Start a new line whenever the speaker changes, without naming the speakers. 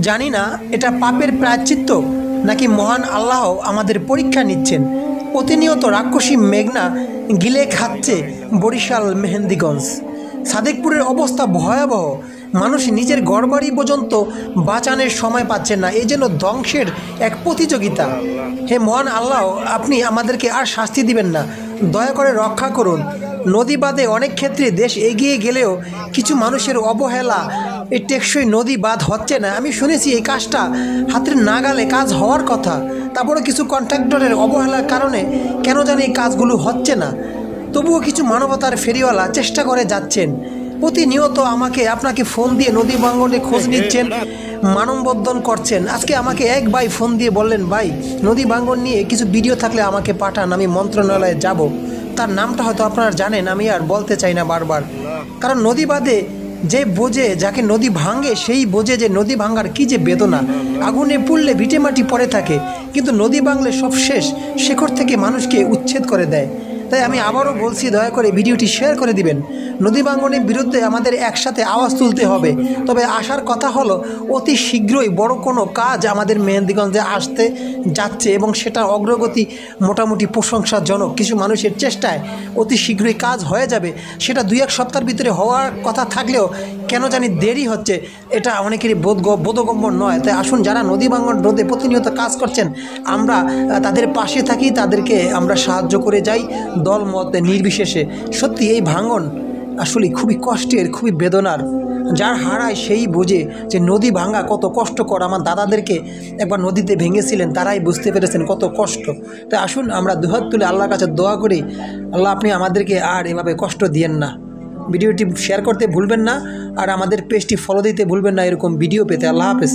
জানি না এটা পাপের প্রায়শ্চিত্ত নাকি মহান আল্লাহ আমাদের পরীক্ষা নিচ্ছেন। প্রতিনিয়ত রাক্ষসী মেঘনা গিলে খাচ্ছে বরিশাল মেহেন্দিগঞ্জ। সাদেকপুরের অবস্থা ভয়াবহ। মানুষ নিজের ঘরবাড়ি পর্যন্ত বাঁচানোর সময় পাচ্ছেন না। এই যেন ধ্বংসের এক প্রতিযোগিতা। হে মহান আল্লাহ, আপনি আমাদেরকে আর শাস্তি দিবেন না, দয়া করে রক্ষা করুন। নদী বাঁধে অনেক ক্ষেত্রে দেশ এগিয়ে গেলেও কিছু মানুষের অবহেলা এই টেকসই নদী বাঁধ হচ্ছে না। আমি শুনেছি এই কাজটা হাতের নাগালে কাজ হওয়ার কথা, তারপরে কিছু কন্ট্রাক্টরের অবহেলার কারণে কেন জানি এই কাজগুলো হচ্ছে না। তবুও কিছু মানবতার ফেরিওয়ালা চেষ্টা করে যাচ্ছেন। প্রতিনিয়ত আপনাকে ফোন দিয়ে নদী ভাঙনে খোঁজ নিচ্ছেন, মানববন্ধন করছেন। আজকে আমাকে এক ভাই ফোন দিয়ে বললেন, ভাই নদী ভাঙন নিয়ে কিছু ভিডিও থাকলে আমাকে পাঠান, আমি মন্ত্রণালয়ে যাব। তার নামটা হয়তো আপনারা জানেন, আমি আর বলতে চাই না বারবার। কারণ নদী বাদে যে বোঝে, যাকে নদী ভাঙে সেই বোঝে যে নদী ভাঙার কী যে বেদনা। আগুনে পুড়লে ভিটেমাটি পড়ে থাকে, কিন্তু নদী ভাঙলে সব শেষ, শেকড় থেকে মানুষকে উচ্ছেদ করে দেয়। তাই আমি আবারও বলছি, দয়া করে ভিডিওটি শেয়ার করে দিবেন। নদী ভাঙনের বিরুদ্ধে আমাদের একসাথে আওয়াজ তুলতে হবে। তবে আসার কথা হলো, অতি শীঘ্রই বড় কোনো কাজ আমাদের মেহেন্দিগঞ্জে আসতে যাচ্ছে এবং সেটা অগ্রগতি মোটামুটি প্রশংসাজনক। কিছু মানুষের চেষ্টায় অতি শীঘ্রই কাজ হয়ে যাবে। সেটা 2-1 সপ্তাহের ভিতরে হওয়ার কথা থাকলেও কেন জানি দেরি হচ্ছে, এটা অনেকেরই বোধগম্য নয়। তাই আসুন, যারা নদী ভাঙন রোধে প্রতিনিয়ত কাজ করছেন, আমরা তাদের পাশে থাকি, তাদেরকে আমরা সাহায্য করে যাই দল মত নির্বিশেষে। সত্যি এই ভাঙন আসলে খুবই কষ্টের, খুবই বেদনার। যার হারায় সেই বোঝে যে নদী ভাঙা কত কষ্টকর। আমার দাদাদেরকে একবার নদীতে ভেঙেছিলেন, তারাই বুঝতে পেরেছেন কত কষ্ট। তাই আসুন, আমরা দুহাত তুলে আল্লাহর কাছে দোয়া করি, আল্লাহ আপনি আমাদেরকে আর এভাবে কষ্ট দিয়েন না। ভিডিওটি শেয়ার করতে ভুলবেন না, আর আমাদের পেজটি ফলো দিতে ভুলবেন না এরকম ভিডিও পেতে। আল্লাহ হাফেজ।